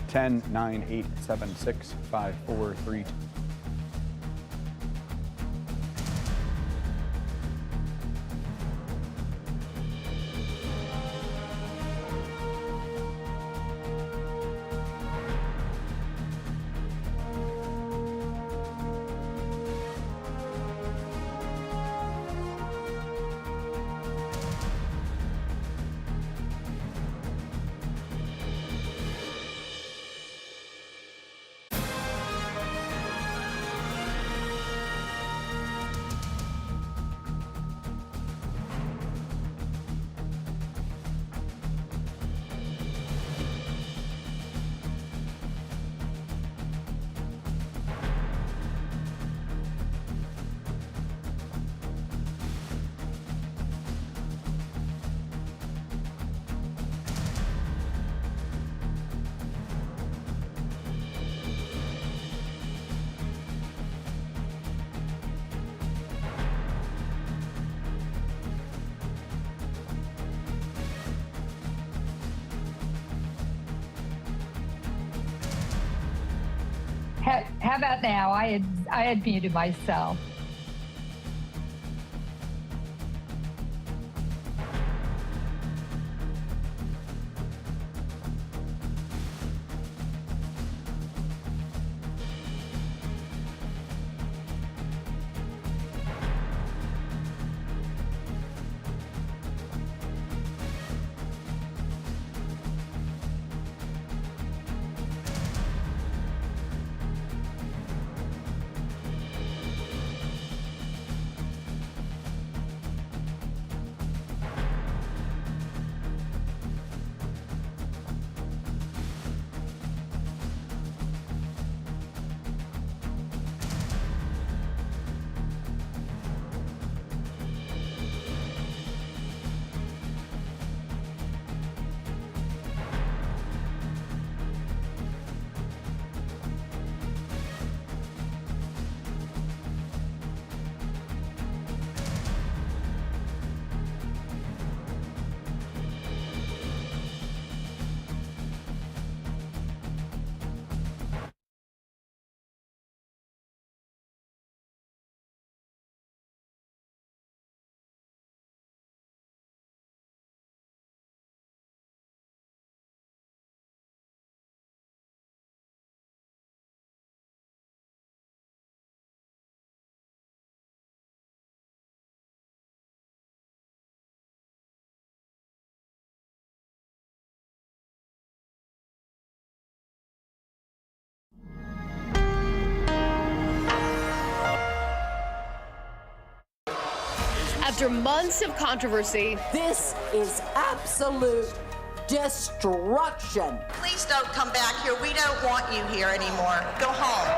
10-9-876-5432. How about now? I had muted myself. After months of controversy, this is absolute destruction. Please don't come back here. We don't want you here anymore. Go home.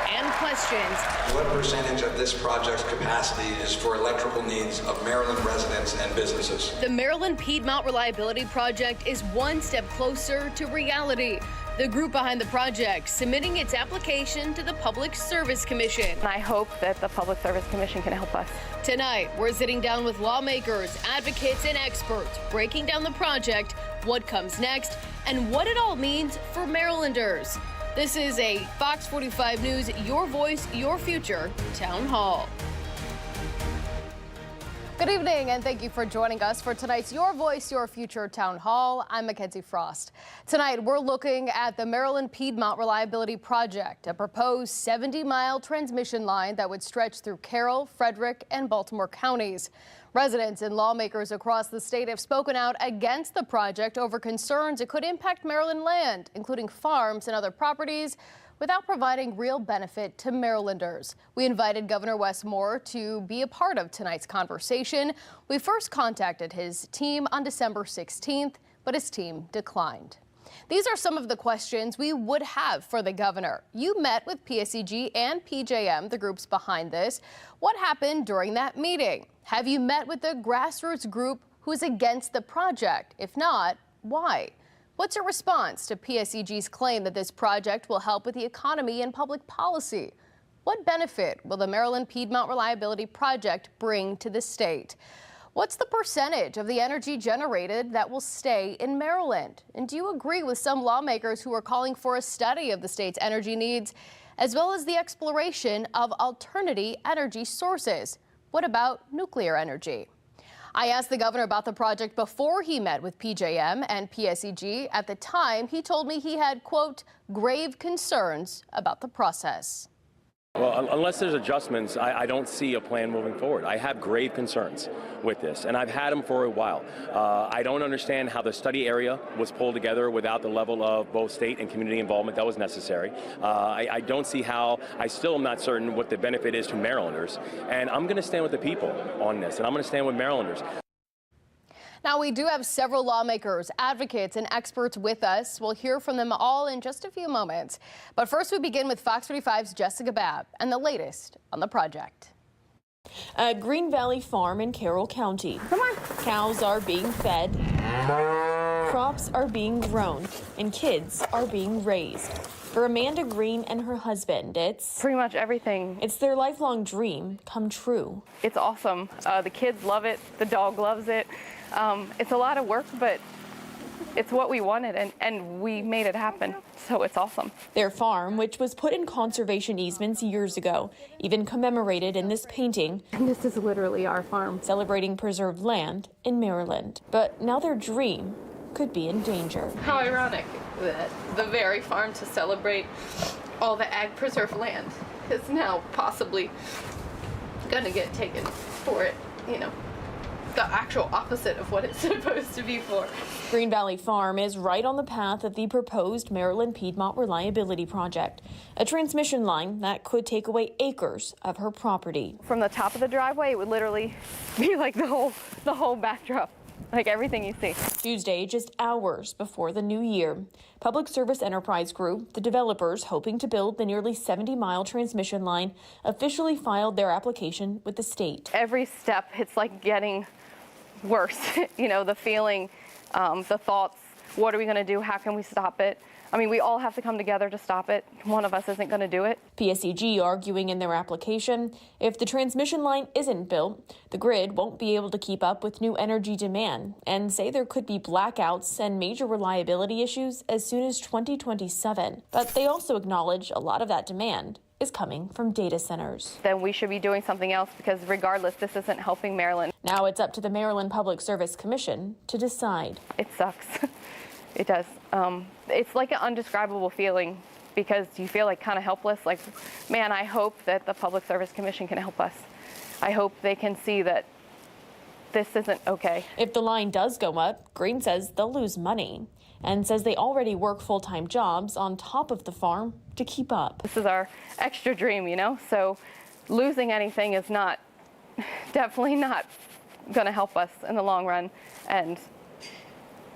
And questions. What percentage of this project's capacity is for electrical needs of Maryland residents and businesses? The Maryland Piedmont Reliability Project is one step closer to reality. The group behind the project submitting its application to the Public Service Commission. I hope that the Public Service Commission can help us. Tonight, we're sitting down with lawmakers, advocates, and experts, breaking down the project, what comes next, and what it all means for Marylanders. This is a Fox 45 News, Your Voice, Your Future Town Hall. Good evening, and thank you for joining us for tonight's Your Voice, Your Future Town Hall. I'm Mikenzie Frost. Tonight, we're looking at the Maryland Piedmont Reliability Project, a proposed 70-mile transmission line that would stretch through Carroll, Frederick, and Baltimore counties. Residents and lawmakers across the state have spoken out against the project over concerns it could impact Maryland land, including farms and other properties, without providing real benefit to Marylanders. We invited Governor Wes Moore to be a part of tonight's conversation. We first contacted his team on December 16th, but his team declined. These are some of the questions we would have for the governor. You met with PSEG and PJM, the groups behind this. What happened during that meeting? Have you met with the Grassroots group who is against the project? If not, why? What's your response to PSEG's claim that this project will help with the economy and public policy? What benefit will the Maryland Piedmont Reliability Project bring to the state? What's the percentage of the energy generated that will stay in Maryland? And do you agree with some lawmakers who are calling for a study of the state's energy needs, as well as the exploration of alternative energy sources? What about nuclear energy? I asked the governor about the project before he met with PJM and PSEG. At the time, he told me he had, quote, grave concerns about the process. Well, unless there's adjustments, I don't see a plan moving forward. I have grave concerns with this, and I've had them for a while. I don't understand how the study area was pulled together without the level of both state and community involvement that was necessary. I don't see how. I still am not certain what the benefit is to Marylanders, and I'm going to stand with the people on this, and I'm going to stand with Marylanders. Now, we do have several lawmakers, advocates, and experts with us. We'll hear from them all in just a few moments. But first, we begin with Fox 45's Jessica Babb and the latest on the project. A Green Valley farm in Carroll County. Come on. Cows are being fed, crops are being grown, and kids are being raised. For Amanda Green and her husband, it's Pretty much everything. It's their lifelong dream come true. It's awesome. The kids love it. The dog loves it. It's a lot of work, but it's what we wanted, and we made it happen, so it's awesome. Their farm, which was put in conservation easements years ago, even commemorated in this painting. And this is literally our farm. Celebrating preserved land in Maryland. But now their dream could be in danger. How ironic that the very farm to celebrate all the ag preserved land is now possibly gonna get taken for it, you know, the actual opposite of what it's supposed to be for. Green Valley Farm is right on the path of the proposed Maryland Piedmont Reliability Project, a transmission line that could take away acres of her property. From the top of the driveway, it would literally be like the whole backdrop, like everything you see. Tuesday, just hours before the new year, Public Service Enterprise Group, the developers hoping to build the nearly 70-mile transmission line, officially filed their application with the state. Every step, it's like getting worse. You know, the feeling, the thoughts, what are we going to do? How can we stop it? I mean, we all have to come together to stop it. One of us isn't going to do it. PSEG arguing in their application, if the transmission line isn't built, the grid won't be able to keep up with new energy demand, and say there could be blackouts and major reliability issues as soon as 2027. But they also acknowledge a lot of that demand is coming from data centers. Then we should be doing something else, because regardless, this isn't helping Maryland. Now it's up to the Maryland Public Service Commission to decide. It sucks. It does. It's like an undescribable feeling, because you feel like kind of helpless. Like, man, I hope that the Public Service Commission can help us. I hope they can see that this isn't okay. If the line does go up, Green says they'll lose money and says they already work full-time jobs on top of the farm to keep up. This is our extra dream, you know, so losing anything is definitely not going to help us in the long run, and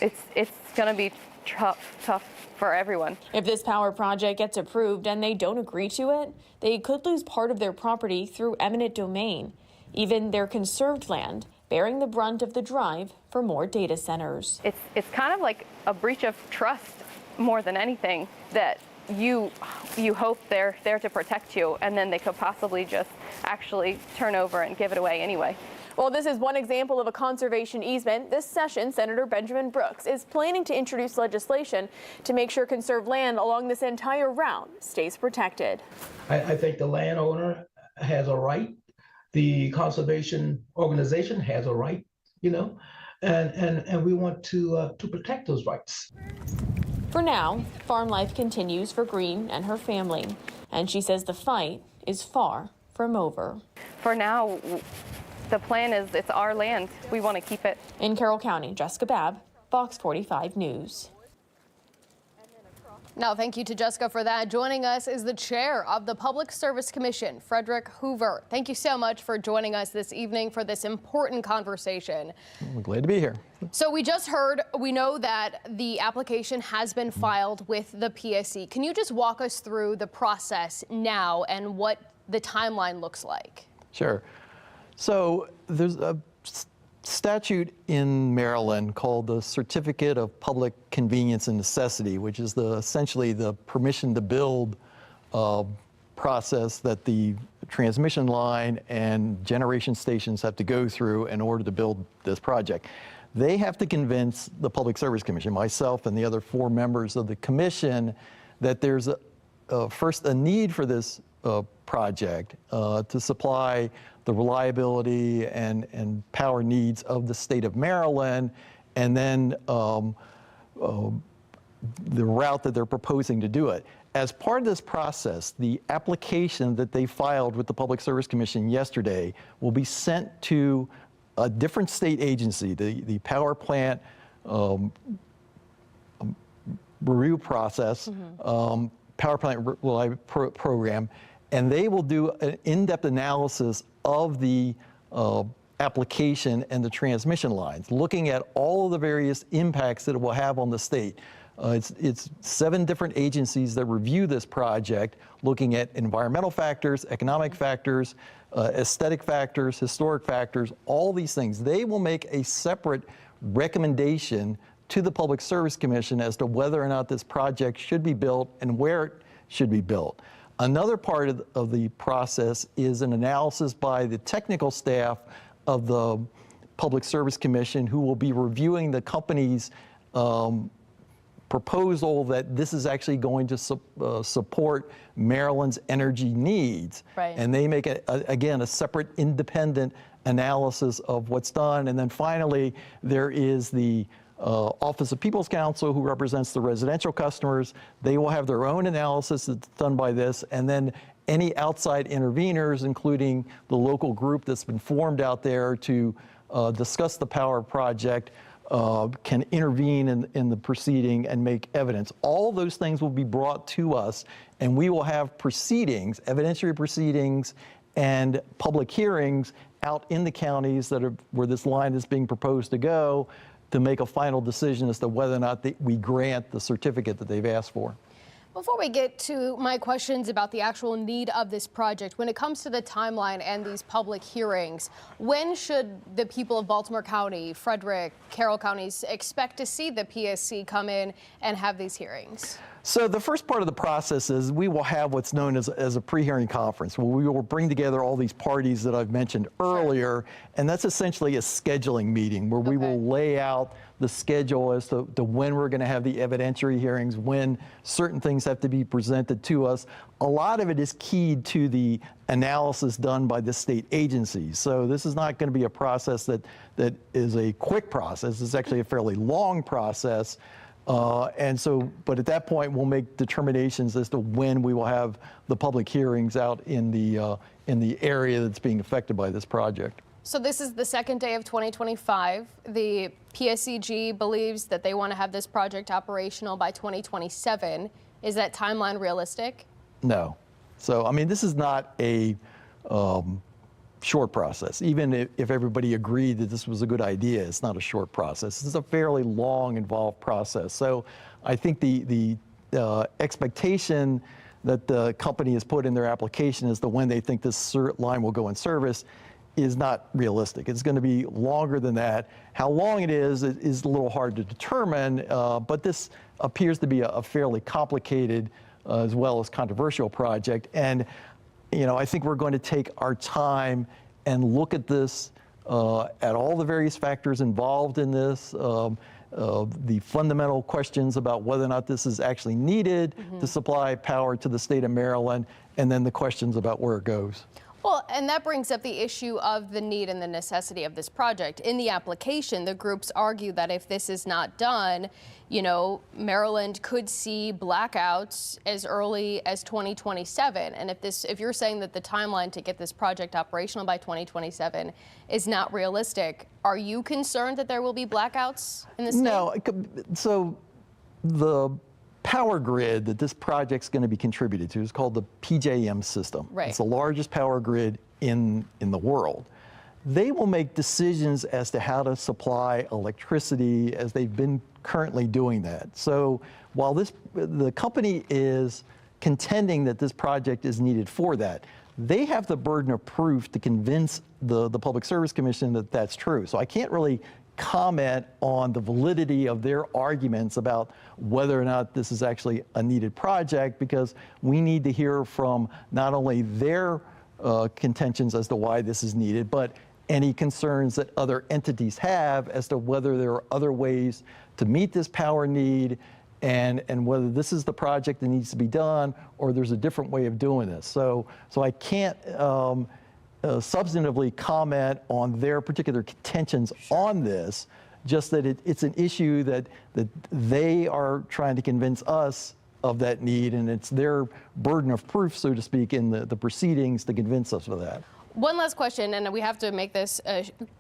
it's going to be tough for everyone. If this power project gets approved and they don't agree to it, they could lose part of their property through eminent domain, even their conserved land, bearing the brunt of the drive for more data centers. It's kind of like a breach of trust more than anything, that you hope they're there to protect you, and then they could possibly just actually turn over and give it away anyway. Well, this is one example of a conservation easement. This session, Senator Benjamin Brooks is planning to introduce legislation to make sure conserved land along this entire route stays protected. I think the landowner has a right. The conservation organization has a right, you know, and we want to protect those rights. For now, farm life continues for Green and her family, and she says the fight is far from over. For now, the plan is it's our land. We want to keep it. In Carroll County, Jessica Babb, Fox 45 News. Now, thank you to Jessica for that. Joining us is the chair of the Public Service Commission, Frederick Hoover. Thank you so much for joining us this evening for this important conversation. We're glad to be here. So we just heard, we know that the application has been filed with the PSC. Can you just walk us through the process now and what the timeline looks like? Sure. So there's a statute in Maryland called the Certificate of Public Convenience and Necessity, which is essentially the permission to build process that the transmission line and generation stations have to go through in order to build this project. They have to convince the Public Service Commission, myself and the other 4 members of the commission, that there's first a need for this project to supply the reliability and power needs of the state of Maryland, and then the route that they're proposing to do it. As part of this process, the application that they filed with the Public Service Commission yesterday will be sent to a different state agency, the Power Plant Review Process, Power Plant Reliability Program, and they will do an in-depth analysis of the application and the transmission lines, looking at all of the various impacts that it will have on the state. It's 7 different agencies that review this project, looking at environmental factors, economic factors, aesthetic factors, historic factors, all these things. They will make a separate recommendation to the Public Service Commission as to whether or not this project should be built and where it should be built. Another part of the process is an analysis by the technical staff of the Public Service Commission, who will be reviewing the company's proposal that this is actually going to support Maryland's energy needs. Right. And they make, again, a separate independent analysis of what's done. And then finally, there is the Office of People's Counsel, who represents the residential customers. They will have their own analysis that's done by this. And then any outside interveners, including the local group that's been formed out there to discuss the power project, can intervene in the proceeding and make evidence. All those things will be brought to us, and we will have proceedings, evidentiary proceedings, and public hearings out in the counties that are where this line is being proposed to go, to make a final decision as to whether or not we grant the certificate that they've asked for. Before we get to my questions about the actual need of this project, when it comes to the timeline and these public hearings, when should the people of Baltimore County, Frederick, Carroll counties expect to see the PSC come in and have these hearings? So the first part of the process is we will have what's known as a pre-hearing conference, where we will bring together all these parties that I've mentioned earlier, and that's essentially a scheduling meeting where we will lay out the schedule as to when we're going to have the evidentiary hearings, when certain things have to be presented to us. A lot of it is keyed to the analysis done by the state agencies. So this is not going to be a process that is a quick process. It's actually a fairly long process. But at that point, we'll make determinations as to when we will have the public hearings out in the area that's being affected by this project. So this is the second day of 2025. The PSEG believes that they want to have this project operational by 2027. Is that timeline realistic? No. So, I mean, this is not a short process. Even if everybody agreed that this was a good idea, it's not a short process. This is a fairly long, involved process. So I think the expectation that the company has put in their application as to when they think this line will go in service is not realistic. It's going to be longer than that. How long it is a little hard to determine, but this appears to be a fairly complicated as well as controversial project. And I think we're going to take our time and look at this, at all the various factors involved in this, the fundamental questions about whether or not this is actually needed to supply power to the state of Maryland, and then the questions about where it goes. Well, and that brings up the issue of the need and the necessity of this project. In the application, the groups argue that if this is not done, Maryland could see blackouts as early as 2027. And if you're saying that the timeline to get this project operational by 2027 is not realistic, are you concerned that there will be blackouts in the state? No. So the power grid that this project's going to be contributed to is called the PJM system. Right. It's the largest power grid in the world. They will make decisions as to how to supply electricity as they've been currently doing that. So while the company is contending that this project is needed for that, they have the burden of proof to convince the Public Service Commission that that's true. So I can't really comment on the validity of their arguments about whether or not this is actually a needed project, because we need to hear from not only their contentions as to why this is needed, but any concerns that other entities have as to whether there are other ways to meet this power need, and whether this is the project that needs to be done or there's a different way of doing this. So I can't substantively comment on their particular contentions on this, just that it's an issue that they are trying to convince us of that need, and it's their burden of proof, so to speak, in the proceedings to convince us of that. One last question, and we have to make this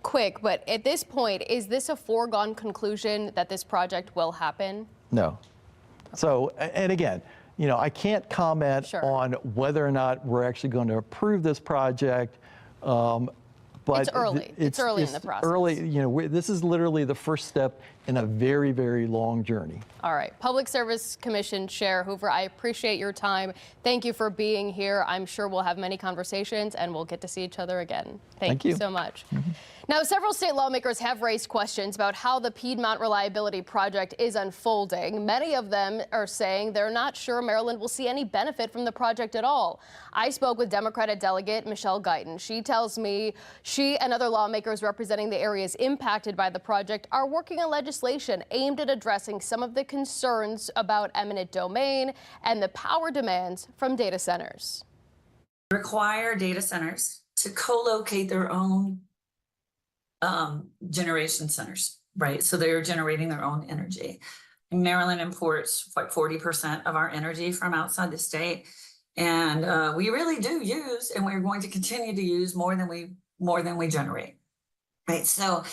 quick, but at this point, is this a foregone conclusion that this project will happen? No. So, and again, I can't comment on whether or not we're actually going to approve this project. But it's early. It's early in the process. Early, this is literally the first step in a very, very long journey. All right. Public Service Commission Chair Hoover, I appreciate your time. Thank you for being here. I'm sure we'll have many conversations and we'll get to see each other again. Thank you so much. Now, several state lawmakers have raised questions about how the Piedmont Reliability Project is unfolding. Many of them are saying they're not sure Maryland will see any benefit from the project at all. I spoke with Democratic Delegate Michelle Guyton. She tells me she and other lawmakers representing the areas impacted by the project are working on legislation aimed at addressing some of the concerns about eminent domain and the power demands from data centers. Require data centers to co-locate their own generation centers, right? So they're generating their own energy. Maryland imports like 40% of our energy from outside the state. And we really do use, and we're going to continue to use more than we generate, right? So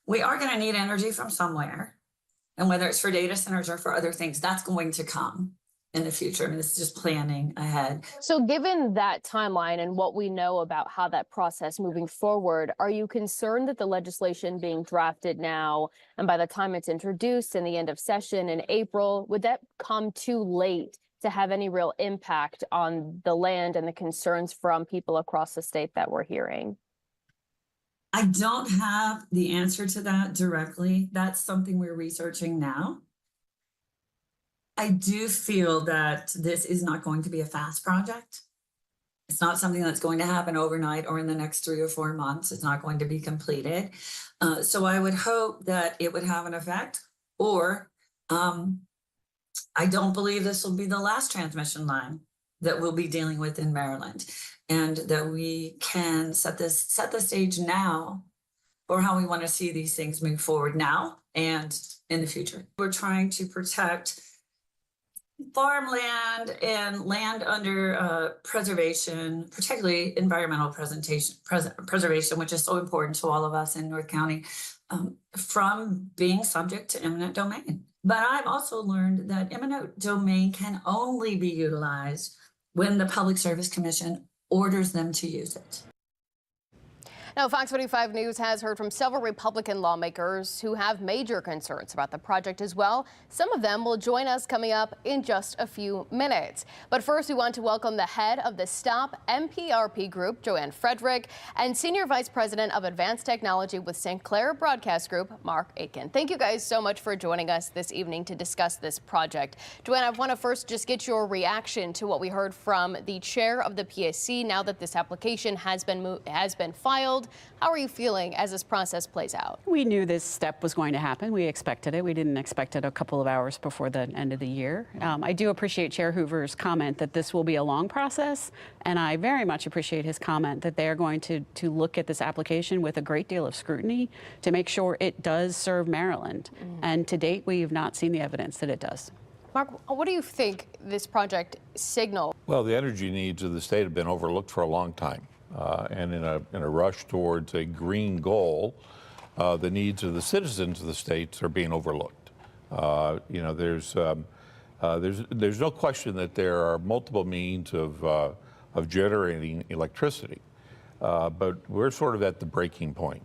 we are going to need energy from somewhere. And whether it's for data centers or for other things, that's going to come in the future. I mean, this is just planning ahead. So given that timeline and what we know about how that process moving forward, are you concerned that the legislation being drafted now, and by the time it's introduced in the end of session in April, would that come too late to have any real impact on the land and the concerns from people across the state that we're hearing? I don't have the answer to that directly. That's something we're researching now. I do feel that this is not going to be a fast project. It's not something that's going to happen overnight or in the next 3 or 4 months. It's not going to be completed. So I would hope that it would have an effect, or I don't believe this will be the last transmission line that we'll be dealing with in Maryland, and that we can set the stage now for how we want to see these things move forward now and in the future. We're trying to protect farmland and land under preservation, particularly environmental preservation, which is so important to all of us in North County, from being subject to eminent domain. But I've also learned that eminent domain can only be utilized when the Public Service Commission orders them to use it. Now, Fox 45 News has heard from several Republican lawmakers who have major concerns about the project as well. Some of them will join us coming up in just a few minutes. But first, we want to welcome the head of the STOP MPRP group, Joanne Frederick, and Senior Vice President of Advanced Technology with St. Clair Broadcast Group, Mark Aitken. Thank you guys so much for joining us this evening to discuss this project. Joanne, I want to first just get your reaction to what we heard from the chair of the PSC now that this application has been filed. How are you feeling as this process plays out? We knew this step was going to happen. We expected it. We didn't expect it a couple of hours before the end of the year. I do appreciate Chair Hoover's comment that this will be a long process, and I very much appreciate his comment that they are going to look at this application with a great deal of scrutiny to make sure it does serve Maryland. And to date, we have not seen the evidence that it does. Mark, what do you think this project signals? Well, the energy needs of the state have been overlooked for a long time. And in a rush towards a green goal, the needs of the citizens of the states are being overlooked. There's no question that there are multiple means of generating electricity, but we're sort of at the breaking point.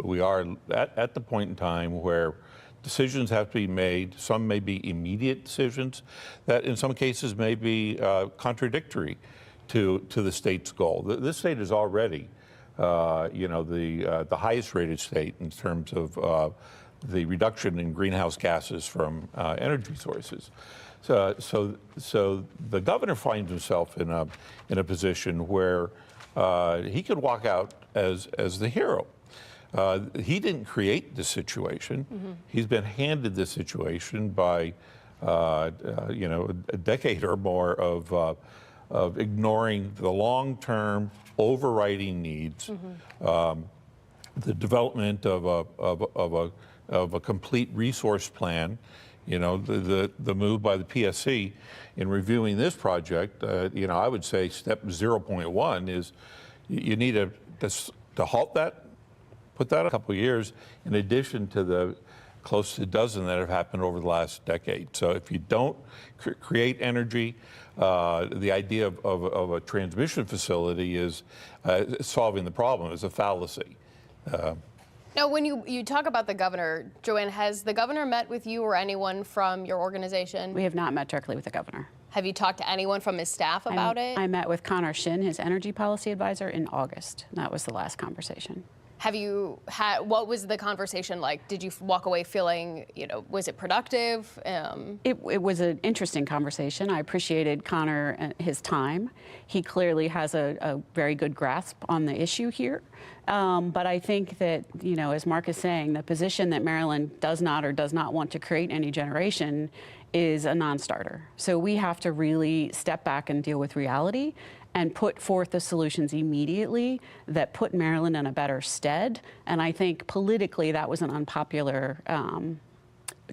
We are at the point in time where decisions have to be made. Some may be immediate decisions that in some cases may be contradictory to the state's goal. This state has already the highest rated state in terms of the reduction in greenhouse gases from energy sources. So the governor finds himself in a position where he could walk out as the hero. He didn't create this situation. Mm-hmm. He's been handed this situation by a decade or more of ignoring the long-term overriding needs, mm-hmm. The development of a complete resource plan. The move by the PSC in reviewing this project, I would say step 0.1 is you need to halt that, put that a couple of years in addition to the close to a dozen that have happened over the last decade. So if you don't create energy, the idea of a transmission facility is solving the problem is a fallacy. Now, when you talk about the governor, Joanne, has the governor met with you or anyone from your organization? We have not met directly with the governor. Have you talked to anyone from his staff about it? I met with Connor Shin, his energy policy advisor, in August. That was the last conversation. Have you had, what was the conversation like? Did you walk away feeling, was it productive? It was an interesting conversation. I appreciated Connor and his time. He clearly has a very good grasp on the issue here. But I think that, as Mark is saying, the position that Maryland does not want to create any generation is a non-starter. So we have to really step back and deal with reality and put forth the solutions immediately that put Maryland in a better stead. And I think politically that was an unpopular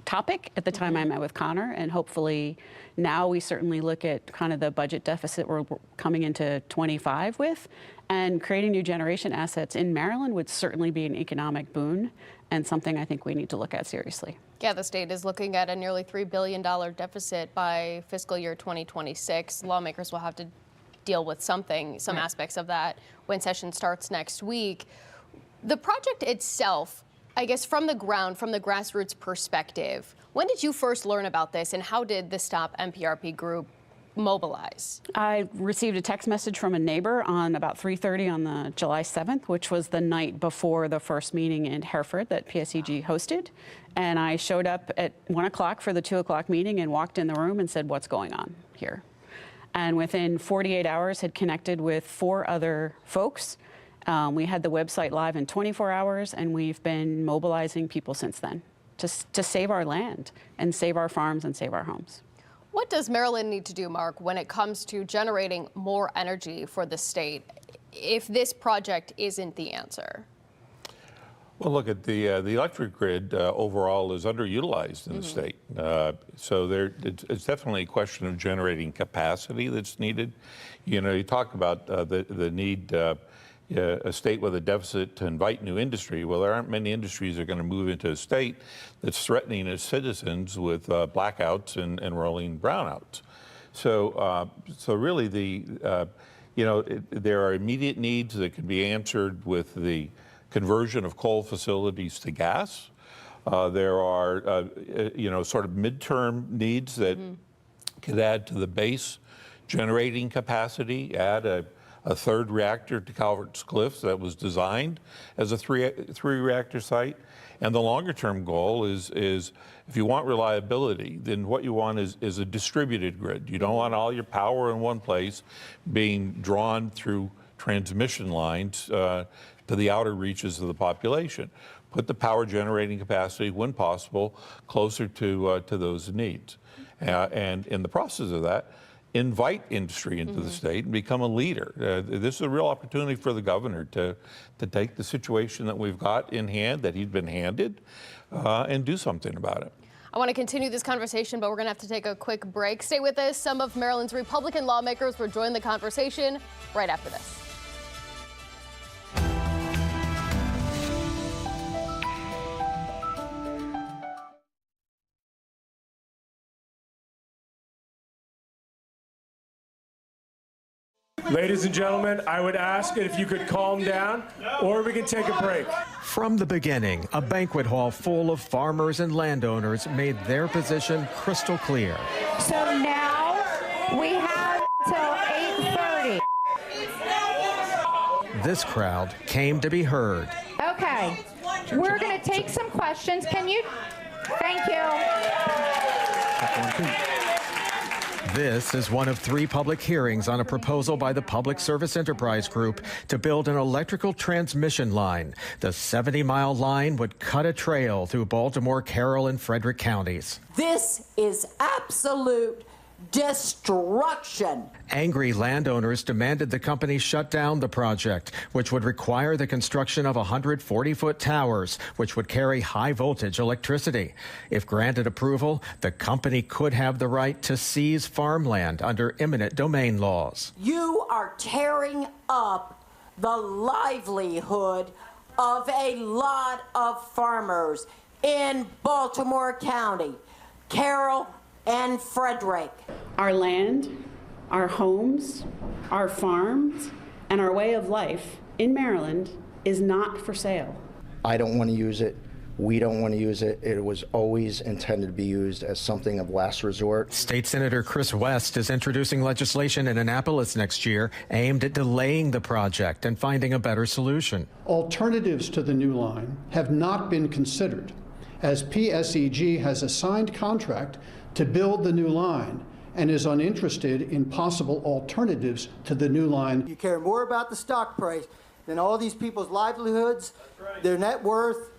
topic at the time I met with Connor, and hopefully now we certainly look at kind of the budget deficit we're coming into 25 with, and creating new generation assets in Maryland would certainly be an economic boon and something I think we need to look at seriously. Yeah, the state is looking at a nearly $3 billion deficit by fiscal year 2026. Lawmakers will have to deal with some aspects of that when session starts next week. The project itself, I guess from the ground, from the grassroots perspective, when did you first learn about this and how did the Stop MPRP group mobilize? I received a text message from a neighbor on about 3:30 on the July 7th, which was the night before the first meeting in Hereford that PSEG hosted. And I showed up at 1 o'clock for the 2 o'clock meeting and walked in the room and said, what's going on here? And within 48 hours had connected with 4 other folks. We had the website live in 24 hours, and we've been mobilizing people since then to save our land and save our farms and save our homes. What does Maryland need to do, Mark, when it comes to generating more energy for the state if this project isn't the answer? Well, look at the electric grid overall is underutilized in the state. So it's definitely a question of generating capacity that's needed. You talk about the need, a state with a deficit to invite new industry. Well, there aren't many industries that are going to move into a state that's threatening its citizens with blackouts and rolling brownouts. So really there are immediate needs that can be answered with the conversion of coal facilities to gas. There are, sort of midterm needs that could add to the base generating capacity, add a third reactor to Calvert's Cliffs that was designed as a three reactor site. And the longer term goal is if you want reliability, then what you want is a distributed grid. You don't want all your power in one place being drawn through transmission lines to the outer reaches of the population. Put the power generating capacity, when possible, closer to those needs. And in the process of that, invite industry into the state and become a leader. This is a real opportunity for the governor to take the situation that we've got in hand, that he's been handed, and do something about it. I want to continue this conversation, but we're going to have to take a quick break. Stay with us. Some of Maryland's Republican lawmakers will join the conversation right after this. Ladies and gentlemen, I would ask if you could calm down, or we can take a break. From the beginning, a banquet hall full of farmers and landowners made their position crystal clear. So now we have till 8:30. this crowd came to be heard. Okay, we're going to take some questions. Can you? Thank you. This is one of 3 public hearings on a proposal by the Public Service Enterprise Group to build an electrical transmission line. The 70-mile line would cut a trail through Baltimore, Carroll, and Frederick counties. This is absolute destruction. Angry landowners demanded the company shut down the project, which would require the construction of 140-foot towers, which would carry high-voltage electricity. If granted approval, the company could have the right to seize farmland under eminent domain laws. You are tearing up the livelihood of a lot of farmers in Baltimore County, Carroll, and Frederick. Our land, our homes, our farms, and our way of life in Maryland is not for sale. I don't want to use it. We don't want to use it. It was always intended to be used as something of last resort. State Senator Chris West is introducing legislation in Annapolis next year aimed at delaying the project and finding a better solution. Alternatives to the new line have not been considered, as PSEG has a signed contract to build the new line and is uninterested in possible alternatives to the new line. You care more about the stock price than all these people's livelihoods, their net worth,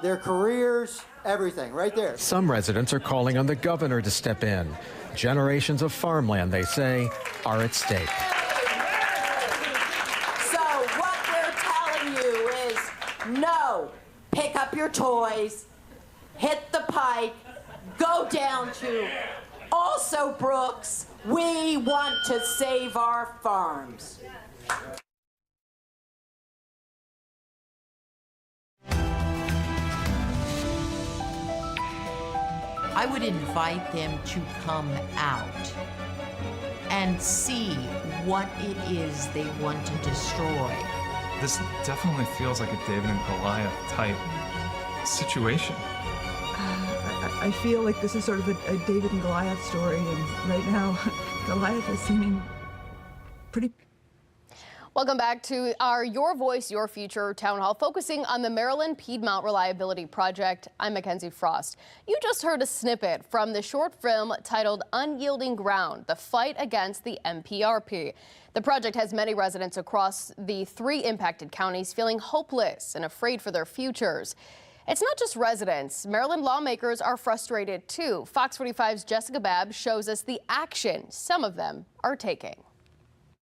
their careers, everything, right there. Some residents are calling on the governor to step in. Generations of farmland, they say, are at stake. So what we're telling you is no, pick up your toys, hit the pike, go down to also Brooks. We want to save our farms. I would invite them to come out and see what it is they want to destroy. This definitely feels like a David and Goliath type situation. I feel like this is sort of a David and Goliath story, and right now, Goliath is seeming pretty. Welcome back to our Your Voice, Your Future town hall, focusing on the Maryland Piedmont Reliability Project. I'm Mikenzie Frost. You just heard a snippet from the short film titled Unyielding Ground, the fight against the MPRP. The project has many residents across the 3 impacted counties feeling hopeless and afraid for their futures. It's not just residents. Maryland lawmakers are frustrated too. Fox 45's Jessica Babb shows us the action some of them are taking.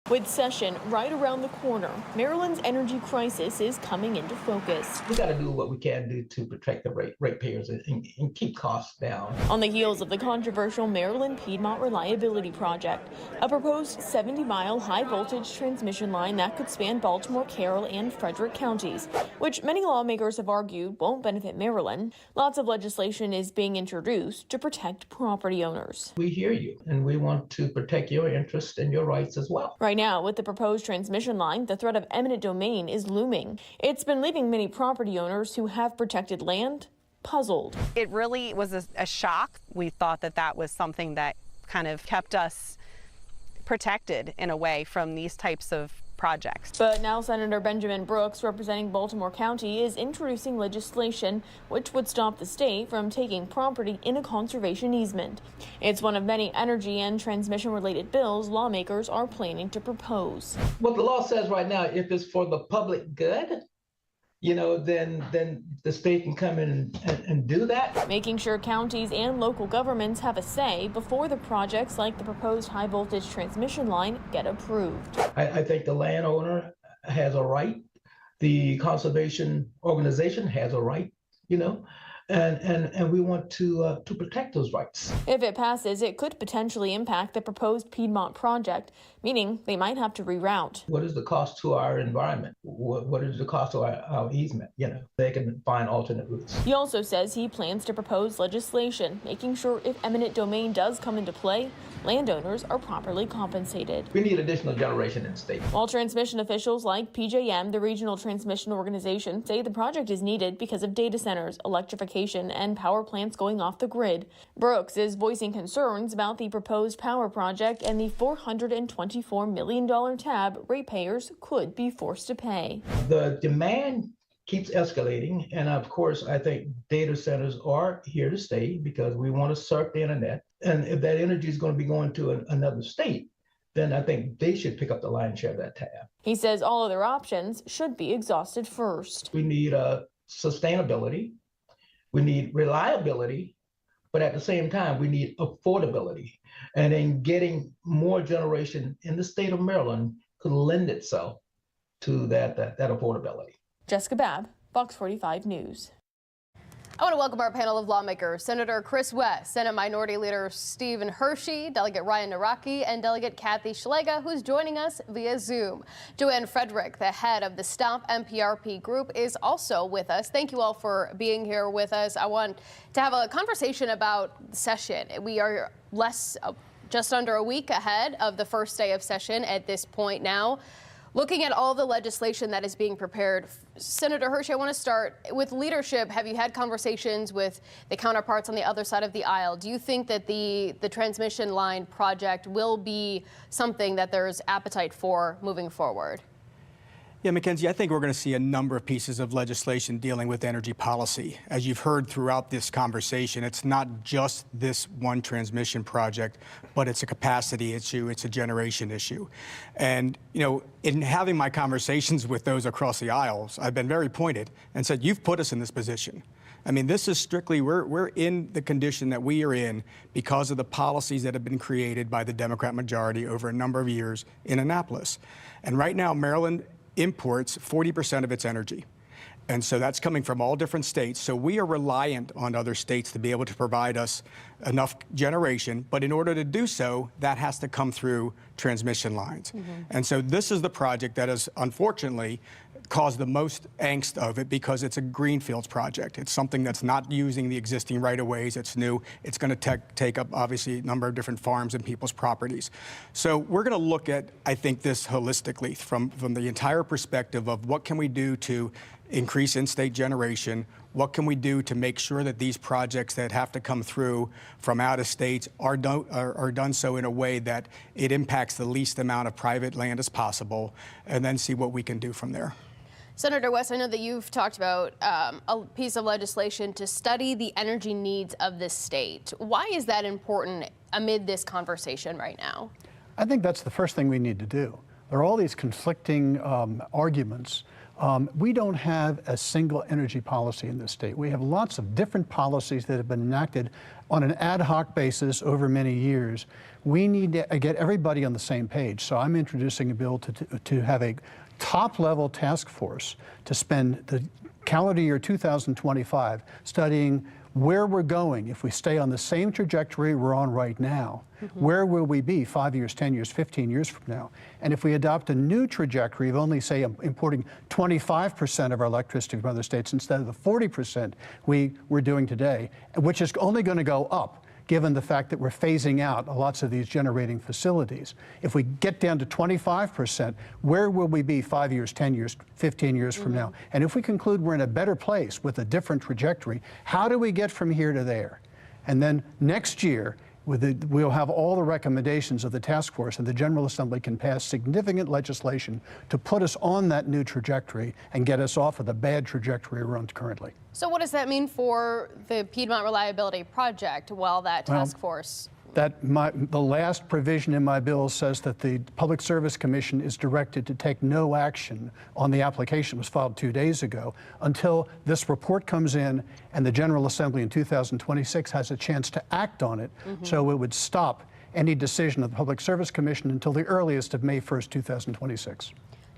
With session right around the corner, Maryland's energy crisis is coming into focus. We got to do what we can do to protect the ratepayers and keep costs down. On the heels of the controversial Maryland Piedmont Reliability Project, a proposed 70-mile high-voltage transmission line that could span Baltimore, Carroll, and Frederick counties, which many lawmakers have argued won't benefit Maryland, lots of legislation is being introduced to protect property owners. We hear you, and we want to protect your interests and your rights as well. Right now, with the proposed transmission line, the threat of eminent domain is looming. It's been leaving many property owners who have protected land puzzled. It really was a shock. We thought that that was something that kind of kept us protected in a way from these types of projects. But now Senator Benjamin Brooks, representing Baltimore County, is introducing legislation which would stop the state from taking property in a conservation easement. It's one of many energy and transmission-related bills lawmakers are planning to propose. What the law says right now, if it's for the public good, then the state can come in and do that. Making sure counties and local governments have a say before the projects like the proposed high-voltage transmission line get approved. I think the landowner has a right. The conservation organization has a right, and we want to protect those rights. If it passes, it could potentially impact the proposed Piedmont project, meaning they might have to reroute. What is the cost to our environment? What is the cost to our easement? They can find alternate routes. He also says he plans to propose legislation, making sure if eminent domain does come into play, landowners are properly compensated. We need additional generation in the state. While transmission officials like PJM, the regional transmission organization, say the project is needed because of data centers, electrification, electrification and power plants going off the grid. Brooks is voicing concerns about the proposed power project and the $424 million tab ratepayers could be forced to pay. The demand keeps escalating, and of course, I think data centers are here to stay because we want to surf the internet. And if that energy is going to be going to another state, then I think they should pick up the lion's share of that tab. He says all other options should be exhausted first. We need sustainability, we need reliability, but at the same time, we need affordability. And then getting more generation in the state of Maryland could lend itself to that affordability. Jessica Babb, Fox 45 News. I want to welcome our panel of lawmakers, Senator Chris West, Senate Minority Leader Stephen Hershey, Delegate Ryan Naraki, and Delegate Kathy Schlega, who's joining us via Zoom. Joanne Frederick, the head of the Stop MPRP group, is also with us. Thank you all for being here with us. I want to have a conversation about session. We are just under a week ahead of the first day of session at this point now. Looking at all the legislation that is being prepared, Senator Hershey, I want to start with leadership. Have you had conversations with the counterparts on the other side of the aisle? Do you think that the transmission line project will be something that there's appetite for moving forward? Yeah, Mikenzie, I think we're going to see a number of pieces of legislation dealing with energy policy. As you've heard throughout this conversation, it's not just this one transmission project, but it's a capacity issue, it's a generation issue. And, you know, in having my conversations with those across the aisles, I've been very pointed and said, you've put us in this position. I mean, this is strictly, we're in the condition that we are in because of the policies that have been created by the Democrat majority over a number of years in Annapolis. And right now, Maryland imports 40% of its energy. And so that's coming from all different states. So we are reliant on other states to be able to provide us enough generation. But in order to do so, that has to come through transmission lines. And so this is the project that has, unfortunately, caused the most angst of it because it's a greenfields project. It's something that's not using the existing right-of-ways. It's new. It's going to take up, obviously, a number of different farms and people's properties. So we're going to look at, I think, this holistically from the entire perspective of what can we do to increase in-state generation, what can we do to make sure that these projects that have to come through from out of states are done so in a way that it impacts the least amount of private land as possible, and then see what we can do from there. Senator West, I know that you've talked about a piece of legislation to study the energy needs of this state. Why is that important amid this conversation right now? I think that's the first thing we need to do. There are all these conflicting arguments. We don't have a single energy policy in this state. We have lots of different policies that have been enacted on an ad hoc basis over many years. We need to get everybody on the same page. So I'm introducing a bill to have a top-level task force to spend the calendar year 2025 studying where we're going if we stay on the same trajectory we're on right now. Where will we be 5 years, 10 years, 15 years from now? And if we adopt a new trajectory of only, say, importing 25% of our electricity from other states instead of the 40% we're doing today, which is only going to go up, given the fact that we're phasing out lots of these generating facilities. If we get down to 25%, where will we be 5 years, 10 years, 15 years from now? And if we conclude we're in a better place with a different trajectory, how do we get from here to there? And then next year, we'll have all the recommendations of the task force, and the General Assembly can pass significant legislation to put us on that new trajectory and get us off of the bad trajectory we're on currently. So what does that mean for the Piedmont Reliability Project while that task force? The last provision in my bill says that the Public Service Commission is directed to take no action on the application. It was filed 2 days ago until this report comes in and the General Assembly in 2026 has a chance to act on it. So it would stop any decision of the Public Service Commission until the earliest of May 1st, 2026.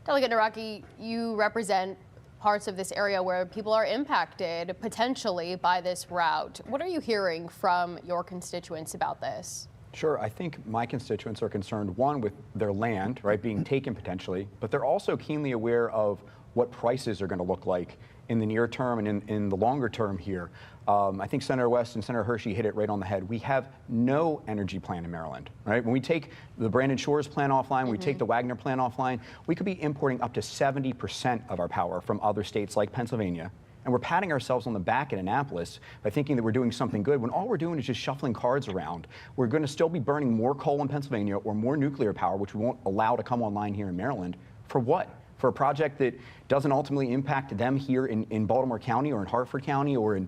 Delegate Naraki, you represent parts of this area where people are impacted potentially by this route. What are you hearing from your constituents about this? Sure, I think my constituents are concerned, one, with their land, right, being taken potentially, but they're also keenly aware of what prices are going to look like in the near term and in the longer term here. I think Senator West and Senator Hershey hit it right on the head. We have no energy plan in Maryland, right? When we take the Brandon Shores plan offline, we take the Wagner plan offline, we could be importing up to 70% of our power from other states like Pennsylvania and we're patting ourselves on the back at Annapolis by thinking that we're doing something good when all we're doing is just shuffling cards around. We're going to still be burning more coal in Pennsylvania or more nuclear power, which we won't allow to come online here in Maryland. For what? For a project that doesn't ultimately impact them here in Baltimore County or in Hartford County or in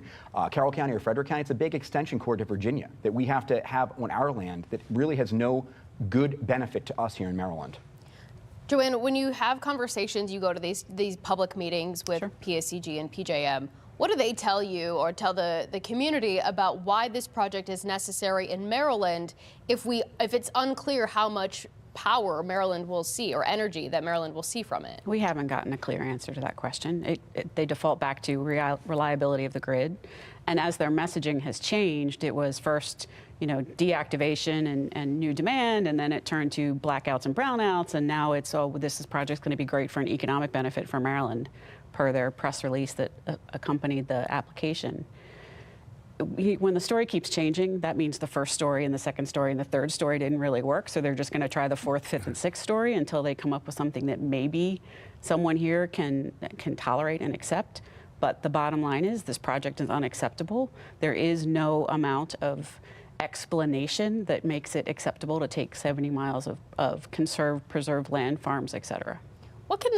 Carroll County or Frederick County. It's a big extension cord to Virginia that we have to have on our land that really has no good benefit to us here in Maryland. Joanne, when you have conversations, you go to these public meetings with PSEG and PJM, what do they tell you or tell the community about why this project is necessary in Maryland if it's unclear how much power Maryland will see or energy that Maryland will see from it? We haven't gotten a clear answer to that question. They default back to reliability of the grid. And as their messaging has changed, it was first, deactivation and new demand, and then it turned to blackouts and brownouts, and now it's, this project's going to be great for an economic benefit for Maryland, per their press release that accompanied the application. When the story keeps changing, that means the first story and the second story and the third story didn't really work, so they're just going to try the fourth, fifth, and sixth story until they come up with something that maybe someone here can tolerate and accept. But the bottom line is this project is unacceptable. There is no amount of explanation that makes it acceptable to take 70 miles of conserved, preserved land, farms, et cetera. What can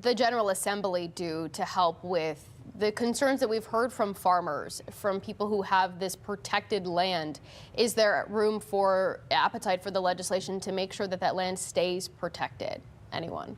the General Assembly do to help with the concerns that we've heard from farmers, from people who have this protected land? Is there room for appetite for the legislation to make sure that that land stays protected? Anyone?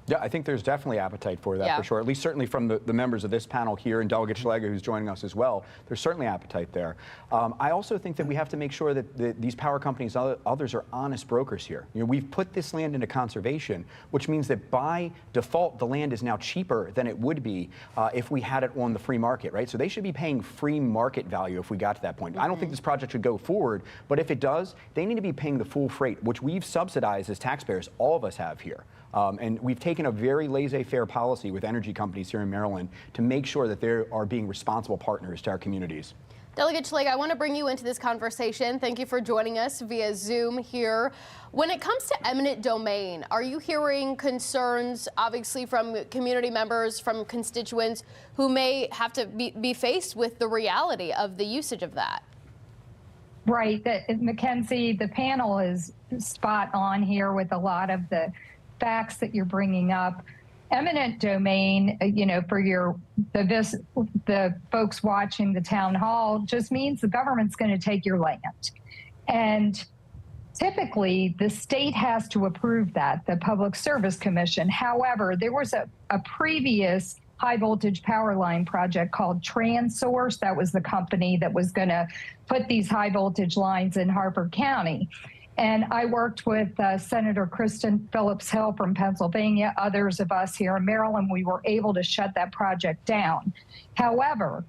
Yeah, I think there's definitely appetite for that, for sure. At least certainly from the members of this panel here and Delegate Schlegel, who's joining us as well. There's certainly appetite there. I also think that we have to make sure that these power companies and others are honest brokers here. We've put this land into conservation, which means that by default, the land is now cheaper than it would be if we had it on the free market, right? So they should be paying free market value if we got to that point. I don't think this project should go forward, but if it does, they need to be paying the full freight, which we've subsidized as taxpayers, all of us have here. And we've taken a very laissez-faire policy with energy companies here in Maryland to make sure that they are being responsible partners to our communities. Delegate Schlegel, I want to bring you into this conversation. Thank you for joining us via Zoom here. When it comes to eminent domain, are you hearing concerns, obviously, from community members, from constituents who may have to be faced with the reality of the usage of that? Right. Mikenzie, the panel is spot on here with a lot of the facts that you're bringing up. Eminent domain, for the folks watching the town hall, just means the government's going to take your land. And typically, the state has to approve that, the Public Service Commission. However, there was a previous high voltage power line project called TransSource. That was the company that was going to put these high voltage lines in Harford County. And I worked with Senator Kristen Phillips-Hill from Pennsylvania, others of us here in Maryland. We were able to shut that project down. However,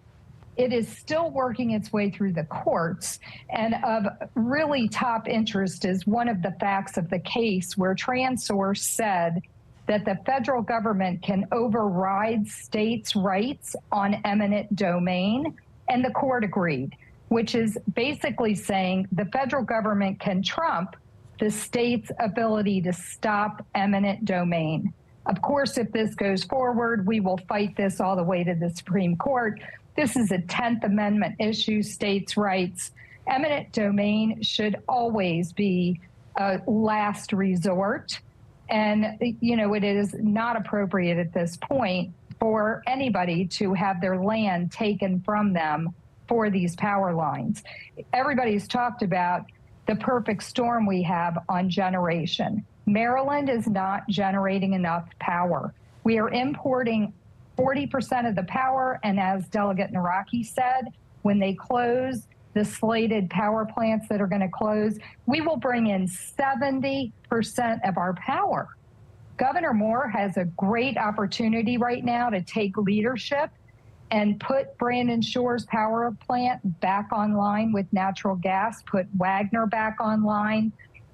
it is still working its way through the courts. And of really top interest is one of the facts of the case where TransSource said that the federal government can override states' rights on eminent domain, and the court agreed, which is basically saying the federal government can trump the state's ability to stop eminent domain. Of course, if this goes forward, we will fight this all the way to the Supreme Court. This is a 10th Amendment issue, states' rights. Eminent domain should always be a last resort. And, it is not appropriate at this point for anybody to have their land taken from them for these power lines. Everybody's talked about the perfect storm we have on generation. Maryland is not generating enough power. We are importing 40% of the power, and as Delegate Naraki said, when they close the slated power plants that are going to close, we will bring in 70% of our power. Governor Moore has a great opportunity right now to take leadership and put Brandon Shore's power plant back online with natural gas, put Wagner back online.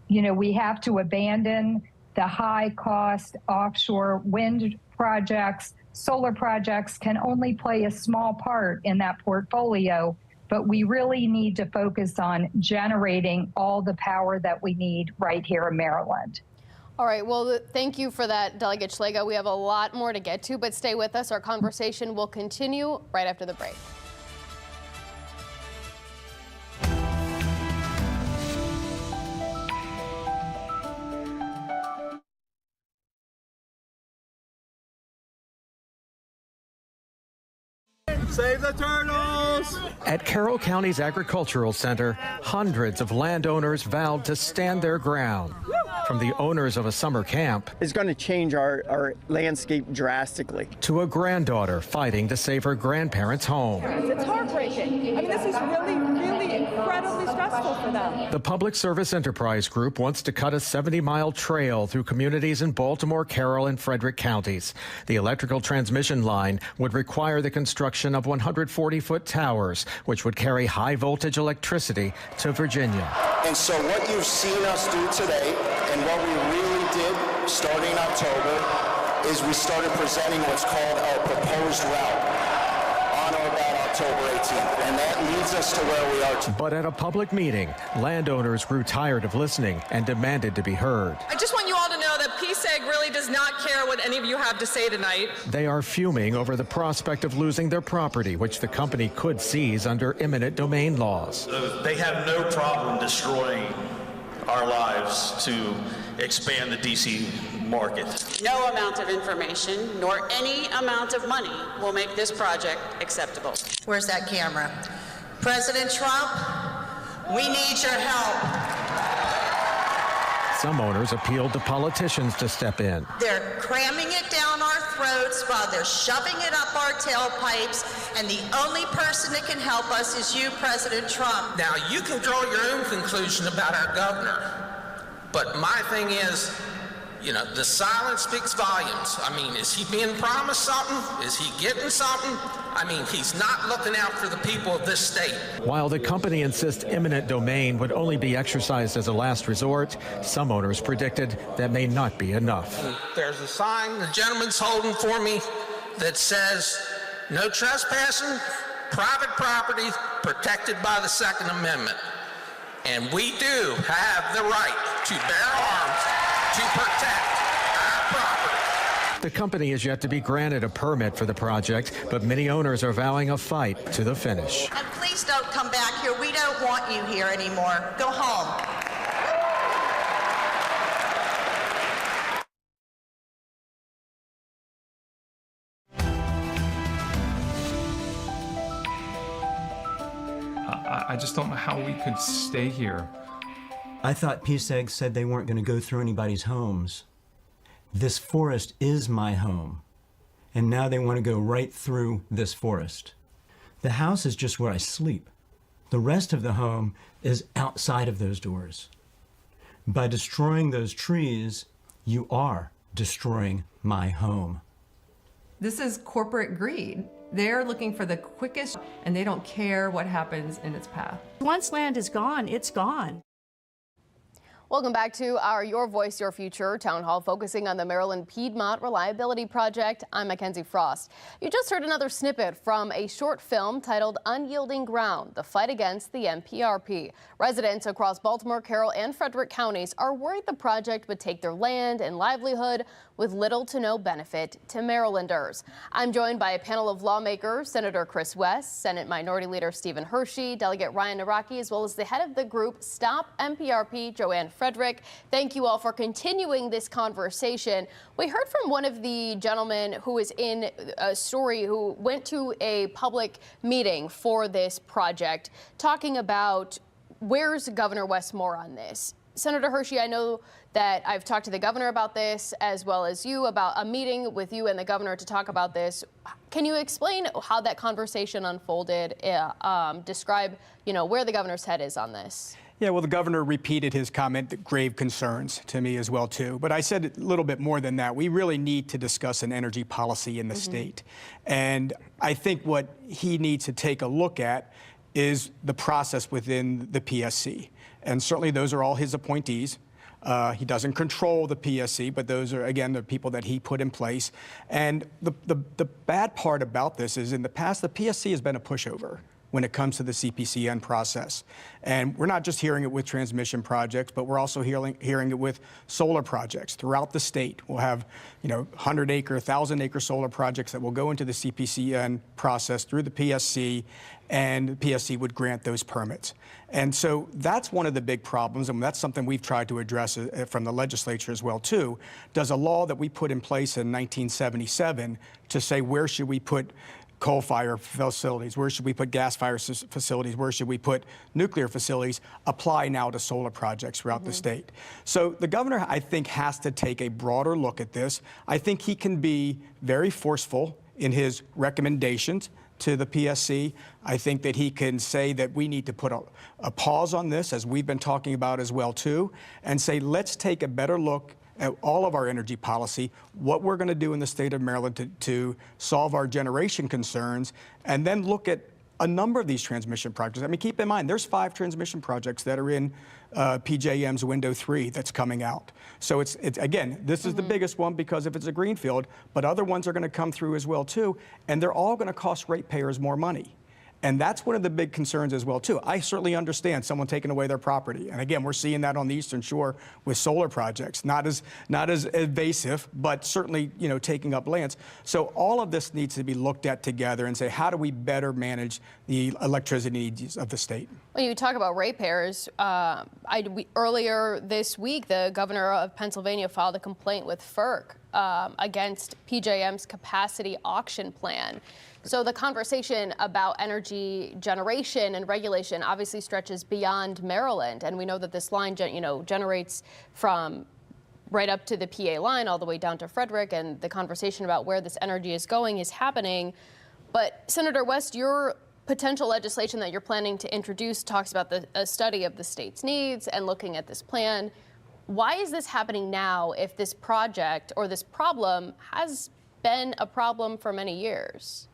We have to abandon the high-cost offshore wind projects. Solar projects can only play a small part in that portfolio, but we really need to focus on generating all the power that we need right here in Maryland. All right, well, thank you for that, Delegate Schlega. We have a lot more to get to, but stay with us. Our conversation will continue right after the break. Save the turtles! At Carroll County's Agricultural Center, hundreds of landowners vowed to stand their ground. From the owners of a summer camp, It's going to change our landscape drastically. to a granddaughter fighting to save her grandparents' home. It's heartbreaking. I mean, this is really, really incredibly stressful for them. The Public Service Enterprise Group wants to cut a 70-mile trail through communities in Baltimore, Carroll, and Frederick counties. The electrical transmission line would require the construction of 140-foot towers, which would carry high-voltage electricity to Virginia. And so what you've seen us do today, and what we really did starting in October, is we started presenting what's called our proposed route on or about October 18th. And that leads us to where we are today. But at a public meeting, landowners grew tired of listening and demanded to be heard. I just want you all to know that PSEG really does not care what any of you have to say tonight. They are fuming over the prospect of losing their property, which the company could seize under eminent domain laws. They have no problem destroying our lives to expand the DC market. No amount of information nor any amount of money will make this project acceptable. Where's that camera? President Trump, we need your help. Some owners appealed to politicians to step in. They're cramming it down our throats while they're shoving it up our tailpipes, and the only person that can help us is you, President Trump. Now, you can draw your own conclusion about our governor, but my thing is, you know, the silence speaks volumes. I mean, is he being promised something? Is he getting something? I mean, he's not looking out for the people of this state. While the company insists eminent domain would only be exercised as a last resort, some owners predicted that may not be enough. There's a sign the gentleman's holding for me that says, no trespassing, private property protected by the Second Amendment. And we do have the right to bear arms to protect our property. The company is yet to be granted a permit for the project, but many owners are vowing a fight to the finish. And please don't come back here. We don't want you here anymore. Go home. I just don't know how we could stay here. I thought PSEG said they weren't going to go through anybody's homes. This forest is my home, and now they want to go right through this forest. The house is just where I sleep. The rest of the home is outside of those doors. By destroying those trees, you are destroying my home. This is corporate greed. They're looking for the quickest, and they don't care what happens in its path. Once land is gone, it's gone. Welcome back to our Your Voice, Your Future town hall focusing on the Maryland Piedmont Reliability Project. I'm Mikenzie Frost. You just heard another snippet from a short film titled Unyielding Ground, the fight against the MPRP. Residents across Baltimore, Carroll, and Frederick counties are worried the project would take their land and livelihood with little to no benefit to Marylanders. I'm joined by a panel of lawmakers, Senator Chris West, Senate Minority Leader Stephen Hershey, Delegate Ryan Naraki, as well as the head of the group Stop MPRP, Joanne Frederick. Thank you all for continuing this conversation. We heard from one of the gentlemen who is in a story who went to a public meeting for this project, talking about where's Governor Westmore on this. Senator Hershey, I know that I've talked to the governor about this, as well as you, about a meeting with you and the governor to talk about this. Can you explain how that conversation unfolded? Describe, where the governor's head is on this. Yeah, well, the governor repeated his comment that grave concerns to me as well, too. But I said a little bit more than that. We really need to discuss an energy policy in the state. And I think what he needs to take a look at is the process within the PSC. And certainly those are all his appointees. He doesn't control the PSC, but those are, again, the people that he put in place. And the bad part about this is in the past, the PSC has been a pushover when it comes to the CPCN process. And we're not just hearing it with transmission projects, but we're also hearing it with solar projects throughout the state. We'll have, 100-acre, 1,000-acre solar projects that will go into the CPCN process through the PSC, and the PSC would grant those permits. And so that's one of the big problems, and that's something we've tried to address from the legislature as well, too. Does a law that we put in place in 1977 to say where should we put coal-fired facilities, where should we put gas-fired facilities, where should we put nuclear facilities, apply now to solar projects throughout the state. So the governor, I think, has to take a broader look at this. I think he can be very forceful in his recommendations to the PSC. I think that he can say that we need to put a pause on this, as we've been talking about as well, too, and say, let's take a better look at all of our energy policy, what we're going to do in the state of Maryland to solve our generation concerns, and then look at a number of these transmission projects. I mean, keep in mind, there's 5 transmission projects that are in PJM's Window 3 that's coming out. So it's again, this is the biggest one because if it's a greenfield, but other ones are going to come through as well, too, and they're all going to cost ratepayers more money. And that's one of the big concerns as well, too. I certainly understand someone taking away their property. And again, we're seeing that on the Eastern Shore with solar projects. Not as invasive, but certainly, taking up lands. So all of this needs to be looked at together and say, how do we better manage the electricity needs of the state? When you talk about ratepayers, earlier this week, the governor of Pennsylvania filed a complaint with FERC against PJM's capacity auction plan. So the conversation about energy generation and regulation obviously stretches beyond Maryland, and we know that this line, generates from right up to the PA line all the way down to Frederick, and the conversation about where this energy is going is happening. But Senator West, your potential legislation that you're planning to introduce talks about a study of the state's needs and looking at this plan. Why is this happening now if this project or this problem has been a problem for many years?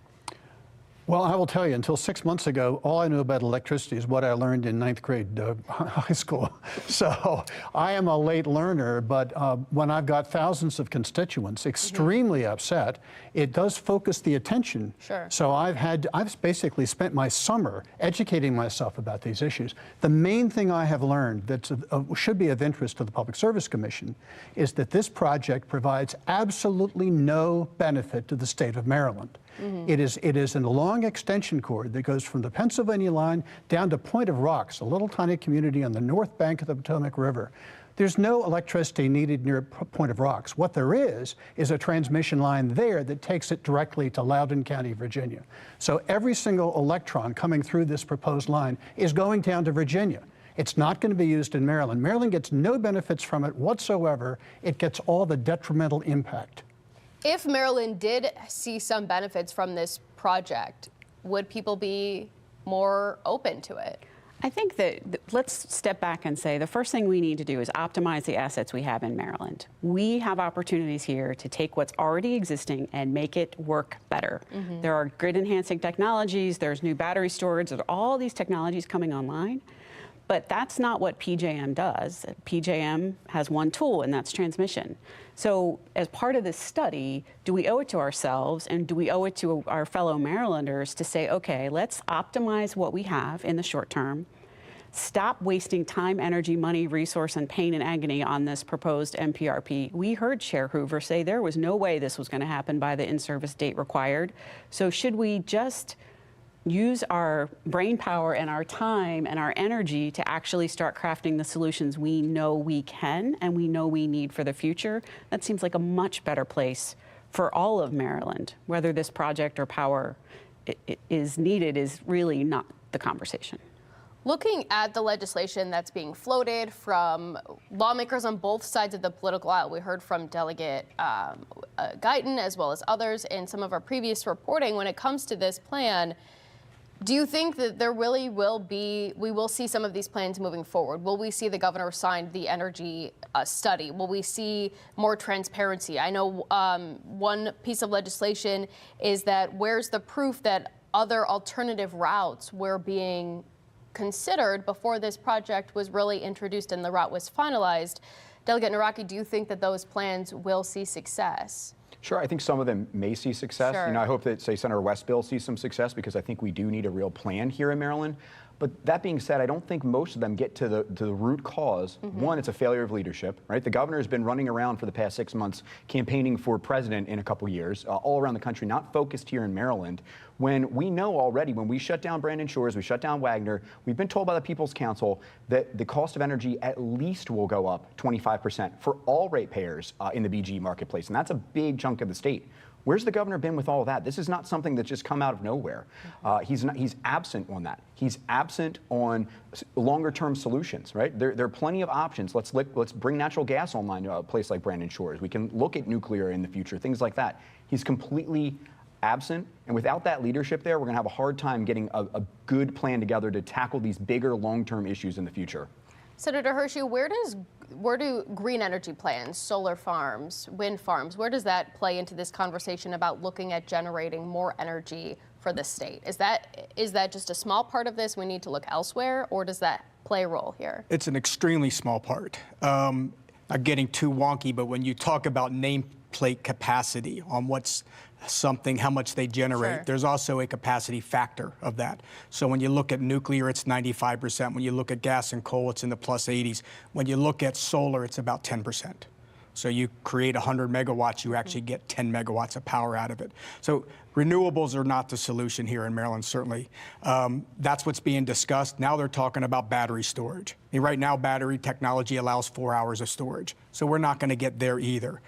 Well, I will tell you, until 6 months ago, all I knew about electricity is what I learned in 9th grade high school. So I am a late learner, but when I've got thousands of constituents extremely upset, it does focus the attention. Sure. So I've basically spent my summer educating myself about these issues. The main thing I have learned that should be of interest to the Public Service Commission is that this project provides absolutely no benefit to the state of Maryland. It is a long extension cord that goes from the Pennsylvania line down to Point of Rocks, a little tiny community on the north bank of the Potomac River. There's no electricity needed near Point of Rocks. What there is a transmission line there that takes it directly to Loudoun County, Virginia. So every single electron coming through this proposed line is going down to Virginia. It's not going to be used in Maryland. Maryland gets no benefits from it whatsoever. It gets all the detrimental impact. If Maryland did see some benefits from this project, would people be more open to it? I think that let's step back and say the first thing we need to do is optimize the assets we have in Maryland. We have opportunities here to take what's already existing and make it work better. There are grid enhancing technologies, there's new battery storage, there's all these technologies coming online. But that's not what PJM does. PJM has one tool, and that's transmission. So as part of this study, do we owe it to ourselves and do we owe it to our fellow Marylanders to say, okay, let's optimize what we have in the short term, stop wasting time, energy, money, resource, and pain and agony on this proposed MPRP. We heard Chair Hoover say there was no way this was going to happen by the in-service date required. So should we just use our brain power and our time and our energy to actually start crafting the solutions we know we can and we know we need for the future? That seems like a much better place for all of Maryland. Whether this project or power is needed is really not the conversation. Looking at the legislation that's being floated from lawmakers on both sides of the political aisle, we heard from Delegate Guyton as well as others in some of our previous reporting. When it comes to this plan, do you think that there really will be, we will see some of these plans moving forward? Will we see the governor sign the energy study? Will we see more transparency? I know one piece of legislation is that where's the proof that other alternative routes were being considered before this project was really introduced and the route was finalized? Delegate Naraki, do you think that those plans will see success? Sure, I think some of them may see success. Sure. You know, I hope that, say, Senator Westbill sees some success, because I think we do need a real plan here in Maryland. But that being said, I don't think most of them get to the root cause. One, it's a failure of leadership, right? The governor has been running around for the past 6 months campaigning for president in a couple years, all around the country, not focused here in Maryland. When we know already, when we shut down Brandon Shores, we shut down Wagner, we've been told by the People's Council that the cost of energy at least will go up 25% for all ratepayers in the BGE marketplace, and that's a big chunk of the state. Where's the governor been with all of that? This is not something that's just come out of nowhere. He's absent on that. He's absent on longer-term solutions, right? There are plenty of options. Let's bring natural gas online to a place like Brandon Shores. We can look at nuclear in the future, things like that. He's completely absent, and without that leadership there, we're going to have a hard time getting a good plan together to tackle these bigger long-term issues in the future. Senator Hershey, where do green energy plans, solar farms, wind farms, where does that play into this conversation about looking at generating more energy for the state? Is that just a small part of this? We need to look elsewhere, or does that play a role here? It's an extremely small part. Not getting too wonky, but when you talk about nameplate capacity on how much they generate, Sure. There's also a capacity factor of that. So when you look at nuclear, it's 95%. When you look at gas and coal, it's in the plus 80s. When you look at solar, it's about 10%. So you create 100 megawatts, you actually get 10 megawatts of power out of it. So renewables are not the solution here in Maryland, certainly. That's what's being discussed. Now they're talking about battery storage. I mean, right now, battery technology allows 4 hours of storage. So we're not going to get there either.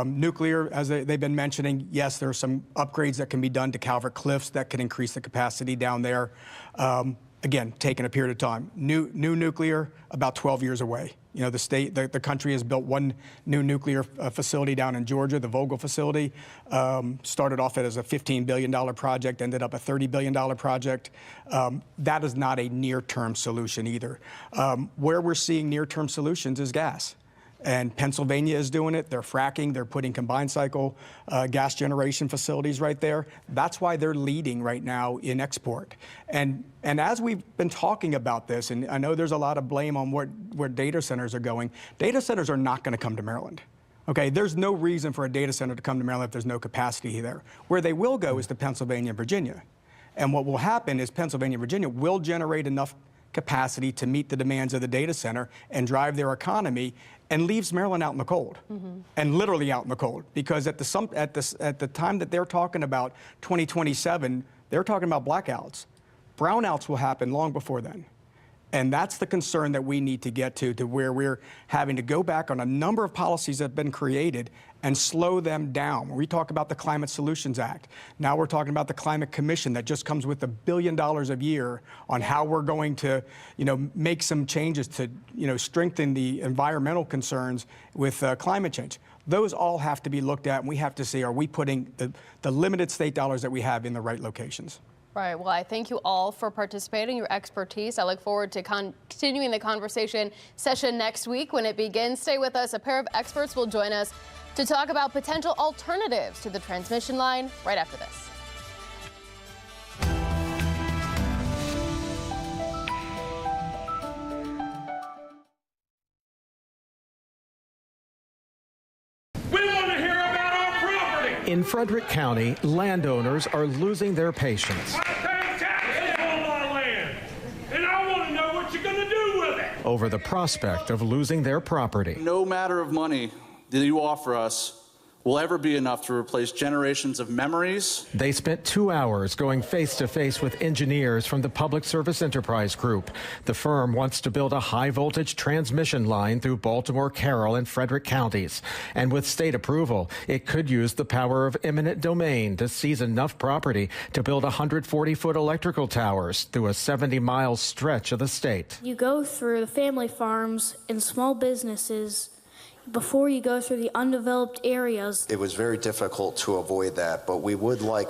Nuclear, as they've been mentioning, yes, there are some upgrades that can be done to Calvert Cliffs that can increase the capacity down there. Again, taking a period of time. New nuclear, about 12 years away. You know, the country has built one new nuclear facility down in Georgia, the Vogel facility. Started off as a $15 billion project, ended up a $30 billion project. That is not a near-term solution either. Where we're seeing near-term solutions is gas. And Pennsylvania is doing it. They're fracking. They're putting combined cycle gas generation facilities right there. That's why they're leading right now in export. And as we've been talking about this, and I know there's a lot of blame on where data centers are going, data centers are not going to come to Maryland. Okay, there's no reason for a data center to come to Maryland if there's no capacity there. Where they will go is to Pennsylvania and Virginia. And what will happen is Pennsylvania and Virginia will generate enough capacity to meet the demands of the data center and drive their economy, and leaves Maryland out in the cold, and literally out in the cold, because at the time that they're talking about 2027, they're talking about blackouts. Brownouts will happen long before then. And that's the concern that we need to get to where we're having to go back on a number of policies that have been created and slow them down. When we talk about the Climate Solutions Act, now we're talking about the Climate Commission that just comes with $1 billion a year on how we're going to, make some changes to, strengthen the environmental concerns with climate change. Those all have to be looked at, and we have to see, are we putting the limited state dollars that we have in the right locations? Right. Well, I thank you all for participating, your expertise. I look forward to continuing the conversation session next week when it begins. Stay with us. A pair of experts will join us to talk about potential alternatives to the transmission line right after this. In Frederick County, landowners are losing their patience. I pay taxes on my land, and I want to know what you're going to do with it. Over the prospect of losing their property. No matter of money that you offer us will ever be enough to replace generations of memories. They spent 2 hours going face-to-face with engineers from the Public Service Enterprise Group. The firm wants to build a high-voltage transmission line through Baltimore, Carroll, and Frederick counties. And with state approval, it could use the power of eminent domain to seize enough property to build 140-foot electrical towers through a 70-mile stretch of the state. You go through the family farms and small businesses before you go through the undeveloped areas. It was very difficult to avoid that, but we would like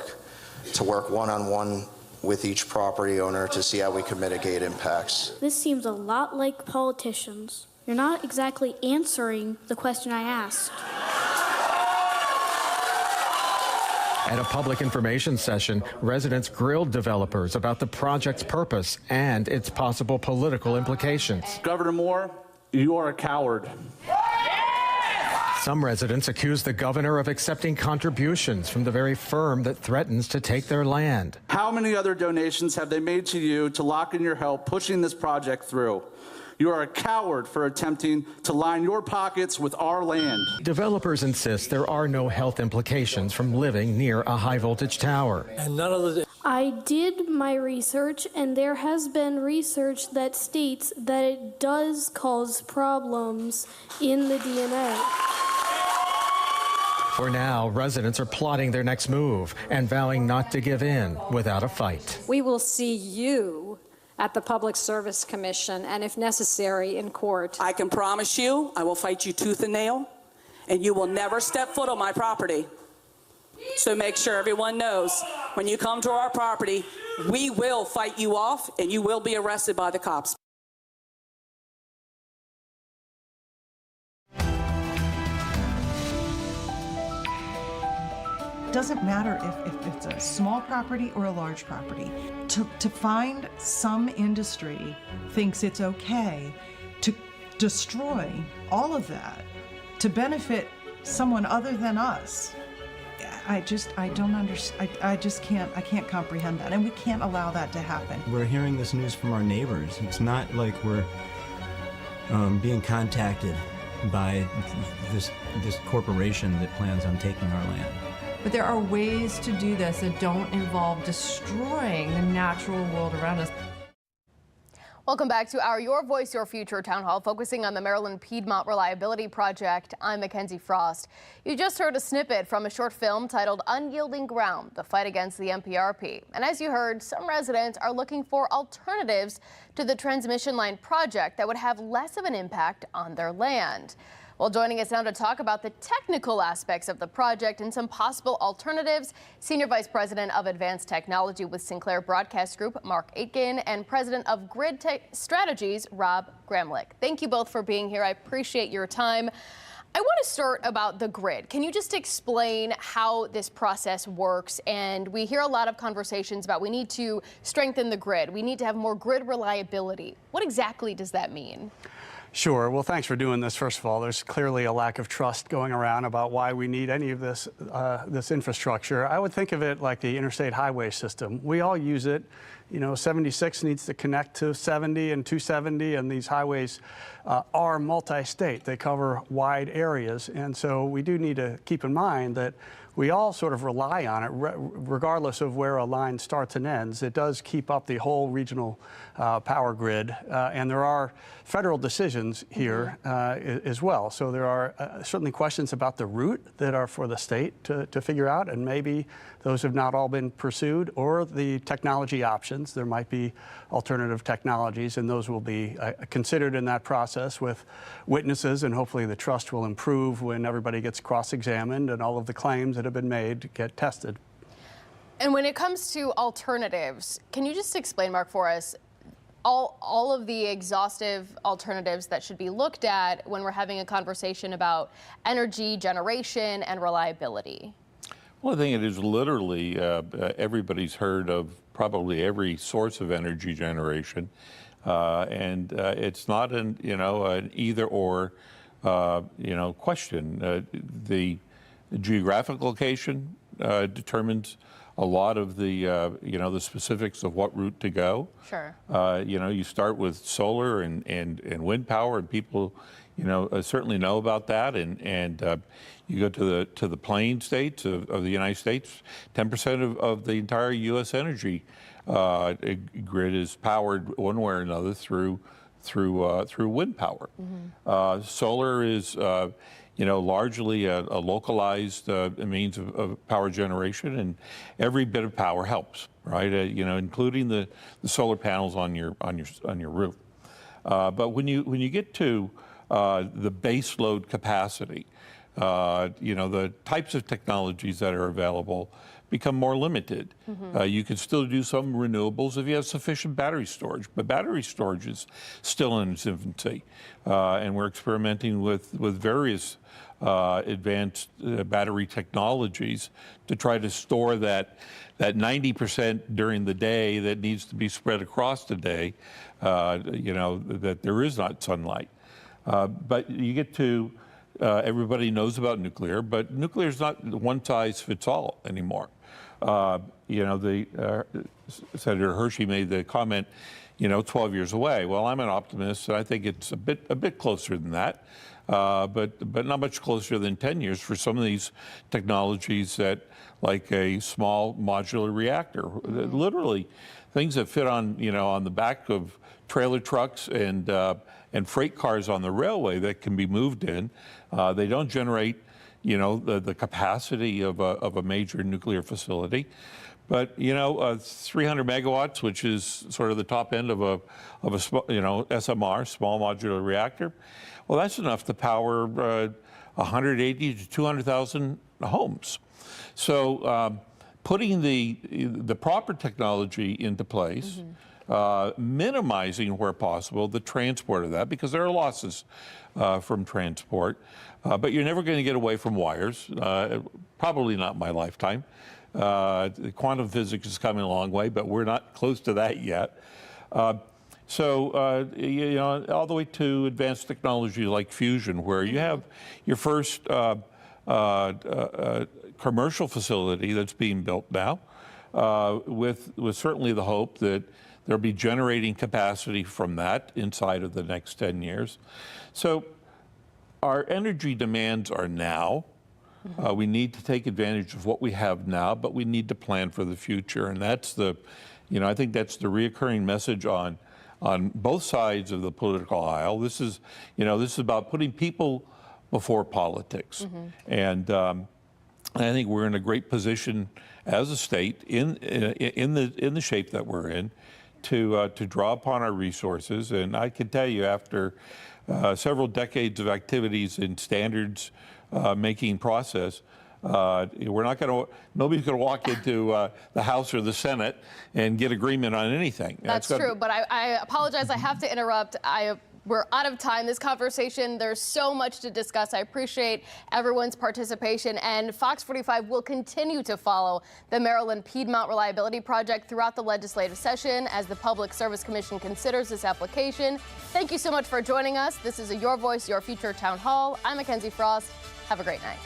to work one-on-one with each property owner to see how we can mitigate impacts. This seems a lot like politicians. You're not exactly answering the question I asked. At a public information session, residents grilled developers about the project's purpose and its possible political implications. Governor Moore, you are a coward. Some residents accuse the governor of accepting contributions from the very firm that threatens to take their land. How many other donations have they made to you to lock in your help pushing this project through? You are a coward for attempting to line your pockets with our land. Developers insist there are no health implications from living near a high-voltage tower. And none of the... I did my research, and there has been research that states that it does cause problems in the DNA. For now, residents are plotting their next move and vowing not to give in without a fight. We will see you at the Public Service Commission, and if necessary, in court. I can promise you, I will fight you tooth and nail, and you will never step foot on my property. So make sure everyone knows, when you come to our property, we will fight you off, and you will be arrested by the cops. Doesn't matter if it's a small property or a large property. To find some industry thinks it's okay to destroy all of that to benefit someone other than us. I don't understand. I can't comprehend that, and we can't allow that to happen. We're hearing this news from our neighbors. It's not like we're being contacted by this corporation that plans on taking our land. But there are ways to do this that don't involve destroying the natural world around us. Welcome back to our Your Voice, Your Future town hall, focusing on the Maryland Piedmont Reliability Project. I'm Mikenzie Frost. You just heard a snippet from a short film titled Unyielding Ground, the fight against the MPRP. And as you heard, some residents are looking for alternatives to the transmission line project that would have less of an impact on their land. Well, joining us now to talk about the technical aspects of the project and some possible alternatives, Senior Vice President of Advanced Technology with Sinclair Broadcast Group, Mark Aitken, and President of Grid Strategies, Rob Gramlich. Thank you both for being here. I appreciate your time. I want to start about the grid. Can you just explain how this process works? And we hear a lot of conversations about we need to strengthen the grid. We need to have more grid reliability. What exactly does that mean? Sure. Well, thanks for doing this. First of all, there's clearly a lack of trust going around about why we need any of this infrastructure. I would think of it like the interstate highway system. We all use it. You know, 76 needs to connect to 70 and 270, and these highways are multi-state. They cover wide areas, and so we do need to keep in mind that we all sort of rely on it, regardless of where a line starts and ends. It does keep up the whole regional power grid, and there are federal decisions here as well. So there are certainly questions about the route that are for the state to figure out, and maybe those have not all been pursued, or the technology options. There might be alternative technologies, and those will be considered in that process with witnesses, and hopefully the trust will improve when everybody gets cross-examined and all of the claims that have been made get tested. And when it comes to alternatives, can you just explain, Mark, for us, all of the exhaustive alternatives that should be looked at when we're having a conversation about energy generation and reliability? Well, I think it is literally, everybody's heard of probably every source of energy generation, and it's not an either or question. The geographic location determines a lot of the the specifics of what route to go. Sure. You start with solar and wind power, and people certainly know about that, and you go to the plain states of the United States. 10% of the entire U.S. energy grid is powered one way or another through wind power. Mm-hmm. Solar is largely a localized means of power generation, and every bit of power helps, right? Including the solar panels on your roof. But when you get to the base load capacity, the types of technologies that are available become more limited. Mm-hmm. You can still do some renewables if you have sufficient battery storage, but battery storage is still in its infancy, and we're experimenting with various advanced battery technologies to try to store that 90% during the day that needs to be spread across the day, that there is not sunlight. But you get to everybody knows about nuclear, but nuclear is not one size fits all anymore. You know, Senator Hershey made the comment, you know, 12 years away. Well, I'm an optimist, and I think it's a bit closer than that, but not much closer than 10 years for some of these technologies that, like a small modular reactor, literally things that fit on, you know, on the back of trailer trucks and freight cars on the railway that can be moved in. They don't generate, you know, the capacity of a major nuclear facility. But, you know, 300 megawatts, which is sort of the top end of a you know, SMR, small modular reactor, well, that's enough to power 180 to 200,000 homes. So putting the proper technology into place, minimizing where possible the transport of that, because there are losses from transport, but you're never going to get away from wires, probably not in my lifetime. Quantum physics is coming a long way, but we're not close to that yet. So, you know, all the way to advanced technology like fusion, where you have your first commercial facility that's being built now, with certainly the hope that there'll be generating capacity from that inside of the next 10 years. So our energy demands are now. We need to take advantage of what we have now, but we need to plan for the future. And that's the, you know, I think that's the reoccurring message on both sides of the political aisle. This is, you know, this is about putting people before politics. And I think we're in a great position as a state in the shape that we're in to draw upon our resources. And I can tell you, after several decades of activities in standards making process, we're not going to, nobody's going to walk into the House or the Senate and get agreement on anything. That's true, but I apologize, I have to interrupt. We're out of time. This conversation, there's so much to discuss. I appreciate everyone's participation, and Fox 45 will continue to follow the Maryland Piedmont Reliability Project throughout the legislative session as the Public Service Commission considers this application. Thank you so much for joining us. This is a Your Voice, Your Future Town Hall. I'm Mikenzie Frost. Have a great night.